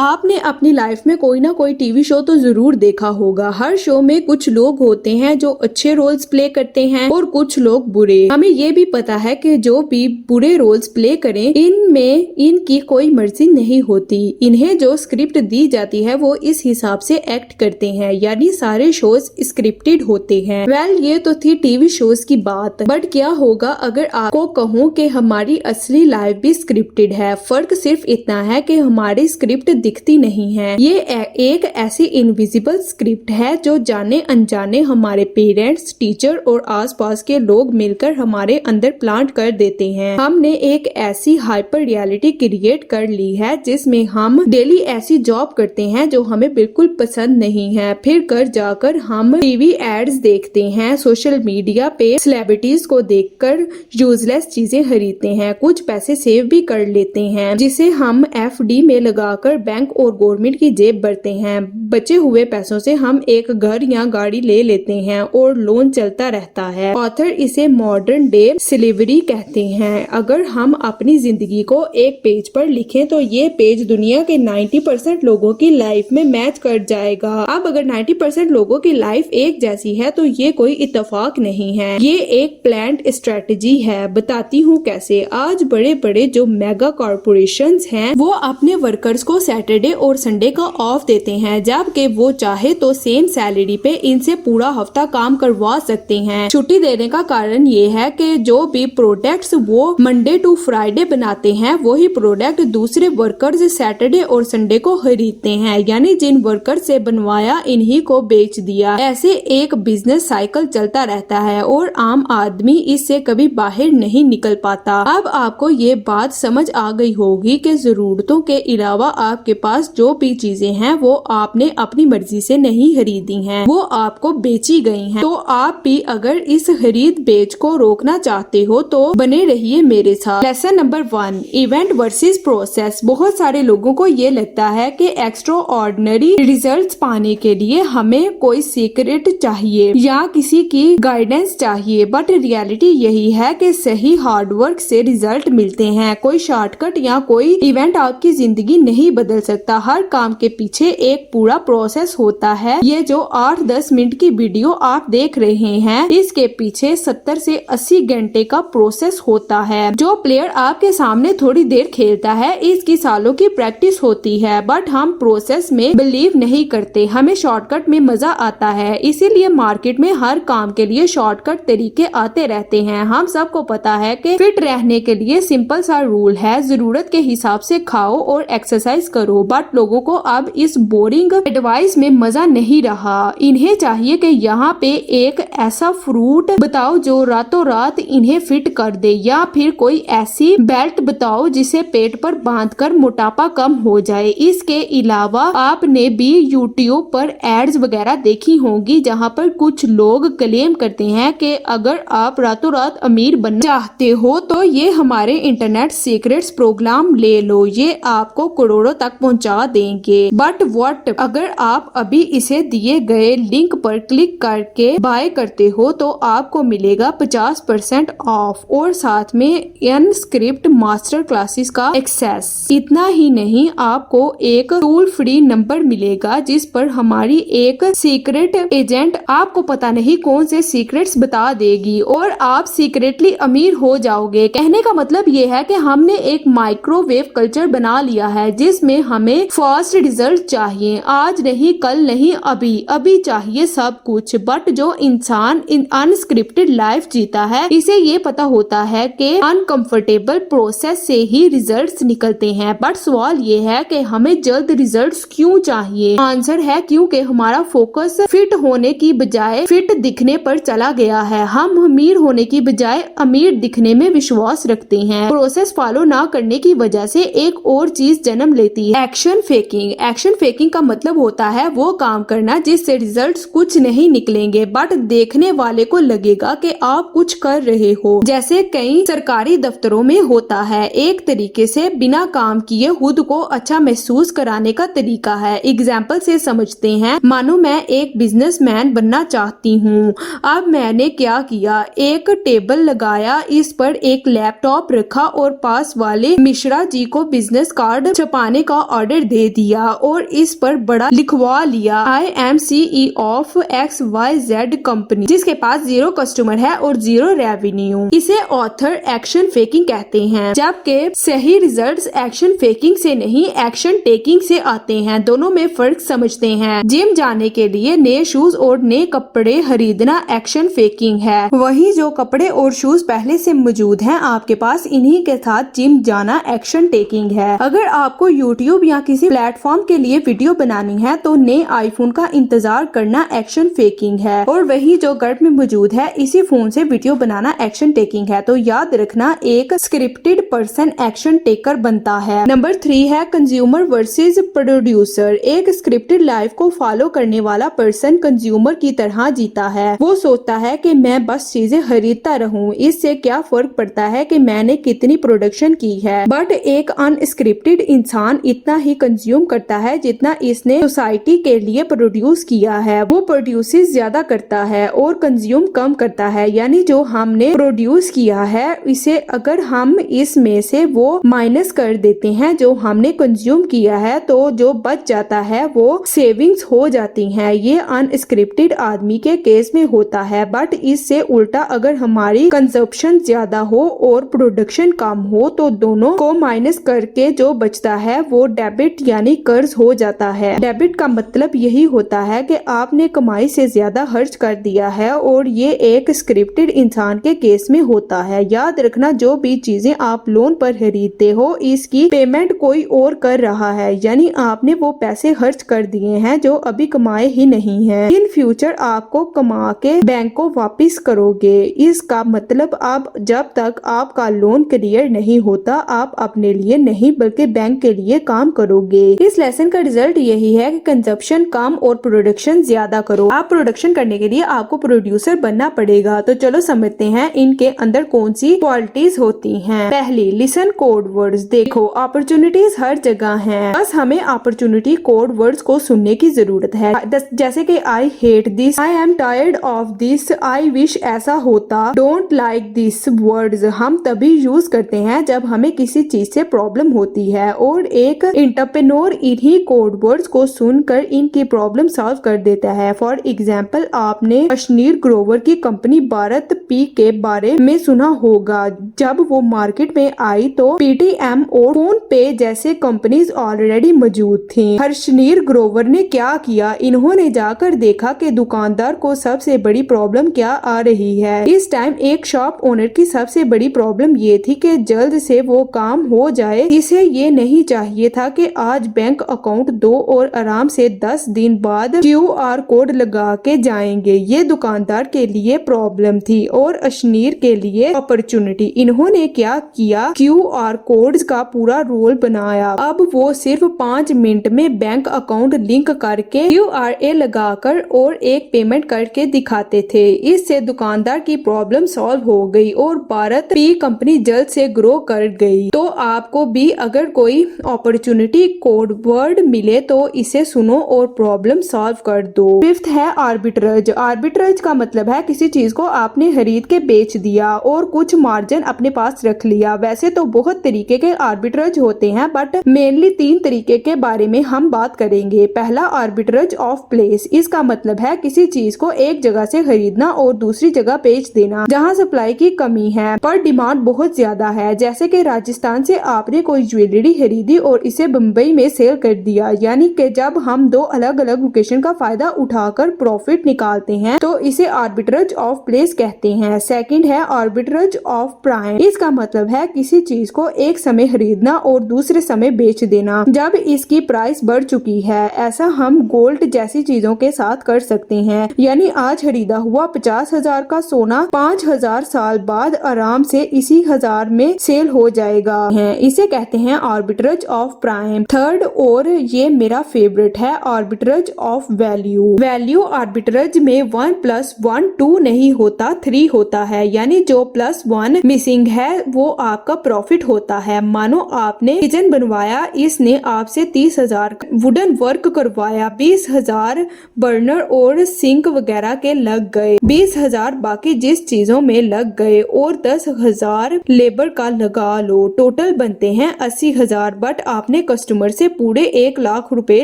आपने अपनी लाइफ में कोई ना कोई टीवी शो तो जरूर देखा होगा। हर शो में कुछ लोग होते हैं जो अच्छे रोल्स प्ले करते हैं और कुछ लोग बुरे। हमें ये भी पता है कि जो भी बुरे रोल्स प्ले करें इनमें इनकी कोई मर्जी नहीं होती। इन्हें जो स्क्रिप्ट दी जाती है वो इस हिसाब से एक्ट करते हैं, यानी सारे शोज स्क्रिप्टेड होते हैं। ये तो थी टीवी शोज की बात, बट क्या होगा अगर आपको कहूँ कि हमारी असली लाइफ भी स्क्रिप्टेड है। फर्क सिर्फ इतना है कि हमारी स्क्रिप्ट दिखती नहीं है। ये एक ऐसी इनविजिबल स्क्रिप्ट है जो जाने अनजाने हमारे पेरेंट्स, टीचर और आसपास के लोग मिलकर हमारे अंदर प्लांट कर देते हैं। हमने एक ऐसी हाइपर रियलिटी क्रिएट कर ली है जिसमें हम डेली ऐसी जॉब करते हैं जो हमें बिल्कुल पसंद नहीं है। फिर कर जाकर हम टीवी एड्स देखते हैं, सोशल मीडिया पे सेलिब्रिटीज को देखकर यूजलेस चीजें खरीदते हैं, कुछ पैसे सेव भी कर लेते हैं जिसे हम FD में लगाकर बैंक और गवर्नमेंट की जेब भरते हैं। बचे हुए पैसों से हम एक घर या गाड़ी ले लेते हैं और लोन चलता रहता है। ऑथर इसे मॉडर्न डे स्लेवरी कहते हैं। अगर हम अपनी जिंदगी को एक पेज पर लिखें तो ये पेज दुनिया के 90% लोगों की लाइफ में मैच कर जाएगा। अब अगर 90% लोगों की लाइफ एक जैसी है तो ये कोई इत्तेफाक नहीं है, ये एक प्लान्ड स्ट्रेटजी है। बताती हूँ कैसे। आज बड़े बड़े जो मेगा कॉर्पोरेशंस हैं वो अपने वर्कर्स को सैटरडे और संडे का ऑफ देते हैं, जबकि वो चाहे तो सेम सैलरी पे इनसे पूरा हफ्ता काम करवा सकते हैं। छुट्टी देने का कारण ये है कि जो भी प्रोडक्ट्स वो मंडे टू फ्राइडे बनाते हैं वही प्रोडक्ट दूसरे वर्कर्स सैटरडे और संडे को खरीदते हैं, यानी जिन वर्कर्स से बनवाया इन्हीं को बेच दिया। ऐसे एक बिजनेस साइकिल चलता रहता है और आम आदमी इससे कभी बाहर नहीं निकल पाता। अब आपको ये बात समझ आ गई होगी कि जरूरतों के अलावा आपके पास जो भी चीजें हैं वो आपने अपनी मर्जी से नहीं खरीदी हैं, वो आपको बेची गई हैं। तो आप भी अगर इस खरीद बेच को रोकना चाहते हो तो बने रहिए मेरे साथ। Lesson number 1, event versus process. बहुत सारे लोगों को ये लगता है कि एक्स्ट्रा ऑर्डिनरी रिजल्ट पाने के लिए हमें कोई सीक्रेट चाहिए या किसी की गाइडेंस चाहिए, बट रियलिटी यही है कि सही हार्डवर्क से रिजल्ट मिलते हैं। कोई शॉर्टकट या कोई इवेंट आपकी जिंदगी नहीं बदल सकता। हर काम के पीछे एक पूरा प्रोसेस होता है। ये जो 8-10 मिनट की वीडियो आप देख रहे हैं इसके पीछे 70 से 80 घंटे का प्रोसेस होता है। जो प्लेयर आपके सामने थोड़ी देर खेलता है इसकी सालों की प्रैक्टिस होती है, बट हम प्रोसेस में बिलीव नहीं करते। हमें शॉर्टकट में मजा आता है, इसीलिए मार्केट में हर काम के लिए शॉर्टकट तरीके आते रहते हैं। हम सबको पता है कि फिट रहने के लिए सिंपल सा रूल है, जरूरत के हिसाब से खाओ और एक्सरसाइज करो, बट लोगों को अब इस बोरिंग एडवाइस में मजा नहीं रहा। इन्हें चाहिए कि यहाँ पे एक ऐसा फ्रूट बताओ जो रातों रात इन्हें फिट कर दे, या फिर कोई ऐसी बेल्ट बताओ जिसे पेट पर बांधकर मोटापा कम हो जाए। इसके अलावा आपने भी यूट्यूब पर एड्स वगैरह देखी होंगी जहाँ पर कुछ लोग क्लेम करते हैं कि अगर आप रातों रात अमीर बनना चाहते हो तो ये हमारे इंटरनेट सीक्रेट्स प्रोग्राम ले लो, ये आपको करोड़ों तक पहुंचा देंगे। बट व्हाट अगर आप अभी इसे दिए गए लिंक पर क्लिक करके बाय करते हो तो आपको मिलेगा 50% ऑफ और साथ में अनस्क्रिप्ट मास्टर क्लासेस का एक्सेस। इतना ही नहीं, आपको एक टोल फ्री नंबर मिलेगा जिस पर हमारी एक सीक्रेट एजेंट आपको पता नहीं कौन से सीक्रेट्स बता देगी और आप सीक्रेटली अमीर हो जाओगे। कहने का मतलब ये है कि हमने एक माइक्रोवेव कल्चर बना लिया है जिसमें हमें फास्ट रिजल्ट चाहिए, आज नहीं कल नहीं अभी अभी चाहिए सब कुछ। बट जो इंसान अनस्क्रिप्टेड लाइफ जीता है इसे ये पता होता है कि अनकंफर्टेबल प्रोसेस से ही रिजल्ट्स निकलते हैं। बट सवाल ये है कि हमें जल्द रिजल्ट्स क्यों चाहिए? आंसर है क्योंकि हमारा फोकस फिट होने की बजाय फिट दिखने पर चला गया है। हम अमीर होने की बजाय अमीर दिखने में विश्वास रखते हैं। प्रोसेस फॉलो ना करने की वजह से एक और चीज जन्म लेती है, एक्शन फेकिंग। एक्शन फेकिंग का मतलब होता है वो काम करना जिससे रिजल्ट्स कुछ नहीं निकलेंगे बट देखने वाले को लगेगा कि आप कुछ कर रहे हो। जैसे कई सरकारी दफ्तरों में होता है, एक तरीके से बिना काम किए खुद को अच्छा महसूस कराने का तरीका है। एग्जाम्पल से समझते हैं, मानो मैं एक बिजनेसमैन बनना चाहती हूँ। अब मैंने क्या किया, एक टेबल लगाया, इस पर एक लैपटॉप रखा और पास वाले मिश्रा जी को बिजनेस कार्ड छपाने का ऑर्डर दे दिया और इस पर बड़ा लिखवा लिया IMCE ऑफ XYZ कंपनी, जिसके पास 0 कस्टमर है और 0 रेवेन्यू। इसे ऑथर एक्शन फेकिंग कहते हैं, जबकि सही रिजल्ट्स एक्शन फेकिंग से नहीं एक्शन टेकिंग से आते हैं। दोनों में फर्क समझते हैं। जिम जाने के लिए नए शूज और नए कपड़े खरीदना एक्शन फेकिंग है, वहीं जो कपड़े और शूज पहले से मौजूद हैं आपके पास, इन्हीं के साथ जिम जाना एक्शन टेकिंग है। अगर आपको YouTube या किसी प्लेटफॉर्म के लिए वीडियो बनानी है तो नए आईफोन का इंतजार करना एक्शन फेकिंग है, और वही जो घर में मौजूद है इसी फोन से वीडियो बनाना एक्शन टेकिंग है। तो याद रखना, एक स्क्रिप्टेड पर्सन एक्शन टेकर बनता है। नंबर 3 है कंज्यूमर वर्सेस प्रोड्यूसर। एक स्क्रिप्टेड लाइफ को फॉलो करने वाला पर्सन कंज्यूमर की तरह जीता है। वो सोचता है कि मैं बस चीजें खरीदता रहूं, इससे क्या फर्क पड़ता है कि मैंने कितनी प्रोडक्शन की है। बट एक अनस्क्रिप्टेड इंसान इतना ही कंज्यूम करता है जितना इसने सोसाइटी के लिए प्रोड्यूस किया है। वो प्रोड्यूस ज्यादा करता है और कंज्यूम कम करता है, यानी जो हमने प्रोड्यूस किया है इसे अगर हम इसमें से वो माइनस कर देते हैं जो हमने कंज्यूम किया है, तो जो बच जाता है वो सेविंग्स हो जाती हैं। ये अनस्क्रिप्टेड आदमी के केस में होता है। बट इससे उल्टा अगर हमारी कंजप्शन ज्यादा हो और प्रोडक्शन कम हो तो दोनों को माइनस करके जो बचता है वो डेबिट यानी कर्ज हो जाता है। डेबिट का मतलब यही होता है कि आपने कमाई से ज्यादा खर्च कर दिया है, और ये एक स्क्रिप्टेड इंसान के केस में होता है। याद रखना, जो भी चीजें आप लोन पर खरीदते हो इसकी पेमेंट कोई और कर रहा है, यानी आपने वो पैसे खर्च कर दिए हैं जो अभी कमाए ही नहीं है। इन फ्यूचर आपको कमा के बैंक को वापिस करोगे। इसका मतलब आप जब तक आपका लोन क्लियर नहीं होता आप अपने लिए नहीं बल्कि बैंक के लिए काम करोगे। इस लेसन का रिजल्ट यही है कि कंजप्शन कम और प्रोडक्शन ज्यादा करो। आप प्रोडक्शन करने के लिए आपको प्रोड्यूसर बनना पड़ेगा। तो चलो समझते हैं इनके अंदर कौन सी क्वालिटीज होती हैं। पहली, लिसन कोड वर्ड्स। देखो, अपॉर्चुनिटीज हर जगह हैं, बस हमें अपॉर्चुनिटी कोड वर्ड्स को सुनने की जरूरत है। जैसे कि I hate this, I am tired of this, I wish ऐसा होता, डोंट लाइक दिस वर्ड्स हम तभी यूज करते हैं जब हमें किसी चीज से प्रॉब्लम होती है, और एक एंटरप्रेन्योर इन्हीं कोड वर्ड्स को सुनकर इनकी प्रॉब्लम सॉल्व कर देता है। फॉर एग्जाम्पल, आपने अशनीर ग्रोवर की कंपनी भारत पी के बारे में सुना होगा। जब वो मार्केट में आई तो पेटीएम और फोन पे जैसे कंपनीज ऑलरेडी मौजूद थी। हर्षनीर ग्रोवर ने क्या किया, इन्होंने जाकर देखा कि दुकानदार को सबसे बड़ी प्रॉब्लम क्या आ रही है। इस टाइम एक शॉप ओनर की सबसे बड़ी प्रॉब्लम ये थी कि जल्द से वो काम हो जाए। इसे ये नहीं चाहिए था कि आज बैंक अकाउंट दो और आराम से 10 दिन बाद QR कोड लगा के जाएंगे। ये दुकानदार के लिए प्रॉब्लम थी और अशनीर के लिए अपॉर्चुनिटी। इन्होंने क्या किया, QR कोड्स का पूरा रोल बनाया। अब वो सिर्फ 5 मिनट में बैंक अकाउंट लिंक करके QRA लगाकर और एक पेमेंट करके दिखाते थे। इससे दुकानदार की प्रॉब्लम सॉल्व हो गई और भारत पी कंपनी जल्द से ग्रो कर गई। तो आपको भी अगर कोई अपॉर्चुनिटी कोड वर्ड मिले तो इसे सुनो और प्रॉब्लम सॉल्व कर दो। 5th है आर्बिट्रेज। आर्बिट्रेज का मतलब है किसी चीज को आपने खरीद के बेच दिया और कुछ मार्जिन अपने पास रख लिया। वैसे तो बहुत तरीके के आर्बिट्रेज होते हैं, बट मेनली 3 तरीके के बारे में हम बात करेंगे। पहला, आर्बिट्रेज ऑफ प्लेस। इसका मतलब है किसी चीज को एक जगह से खरीदना और दूसरी जगह बेच देना जहां सप्लाई की कमी है पर डिमांड बहुत ज्यादा है। जैसे कि राजस्थान से आपने कोई ज्वेलरी खरीदी और इसे बम्बई में सेल कर दिया, यानी कि जब हम 2 अलग अलग लोकेशन का फायदा उठाकर प्रॉफिट निकालते हैं तो इसे आर्बिट्रेज ऑफ प्लेस कहते हैं। सेकंड है आर्बिट्रेज ऑफ प्राइम। इसका मतलब है किसी चीज को एक समय खरीदना और दूसरे समय बेच देना जब इसकी प्राइस बढ़ चुकी है। ऐसा हम गोल्ड जैसी चीजों के साथ कर सकते हैं, यानी आज खरीदा हुआ 50,000 का सोना 5,000 साल बाद आराम से इसी 1000 में सेल हो जाएगा। इसे कहते हैं आर्बिट्रेज ऑफ प्राइम। थर्ड, और ये मेरा फेवरेट है, arbitrage of value. Value arbitrage में 1 + 1 2 नहीं होता, 3 होता है, यानी जो +1 मिसिंग है वो आपका प्रॉफिट होता है। मानो आपने किचन बनवाया, इसने आपसे 30,000 वुडन वर्क करवाया, 20,000 बर्नर और सिंक वगैरह के लग गए, 20,000 बाकी जिस चीजों में लग गए और 10,000 लेबर का लगा लो, टोटल बनते हैं 80,000। बट आपने कस्टमर से पूरे 1 लाख रुपए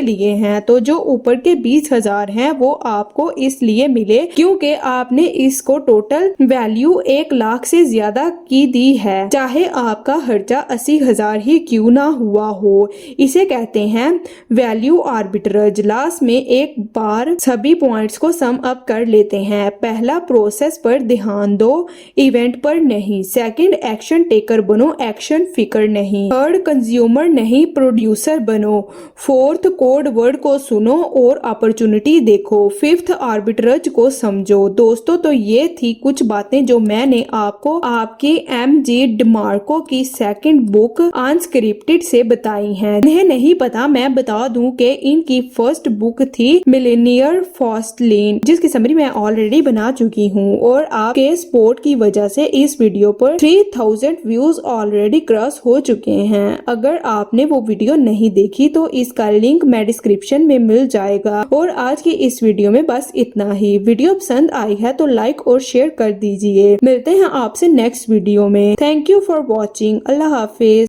लिए हैं, तो जो ऊपर के 20,000 हैं वो आपको इसलिए मिले क्योंकि आपने इसको टोटल वैल्यू 1 लाख से ज्यादा की दी है, चाहे आपका खर्चा 80,000 ही क्यों ना हुआ हो। इसे कहते हैं वैल्यू आर्बिट्रेज। लास्ट में एक बार सभी पॉइंट्स को सम अप कर लेते हैं। पहला, प्रोसेस पर ध्यान दो, इवेंट पर नहीं। सेकंड, एक्शन टेकर बनो, एक्शन फिकर नहीं। थर्ड, कंज्यूमर नहीं प्रोड्यूसर बनो। फोर्थ, कोड वर्ड को सुनो और अपॉर्चुनिटी देखो। फिफ्थ, आर्बिट्रेज को समझो। दोस्तों, तो ये थी कुछ बातें जो मैंने आपको आपकी MG डिमार्को की सेकंड बुक अनस्क्रिप्टेड से बताई हैं। इन्हें नहीं पता, मैं बता दूं कि इनकी फर्स्ट बुक थी मिलेनियर फास्ट लेन, जिसकी समरी मैं ऑलरेडी बना चुकी हूँ और आपके सपोर्ट की वजह से इस वीडियो पर 3000 व्यूज ऑलरेडी क्रॉस हो चुके हैं। अगर आपने वो वीडियो नहीं देखी तो इसका लिंक मैं डिस्क्रिप्शन में मिल जाएगा। और आज की इस वीडियो में बस इतना ही। वीडियो पसंद आई है तो लाइक और शेयर कर दीजिए। मिलते हैं आपसे नेक्स्ट वीडियो में। Thank you for watching. Allah Hafiz.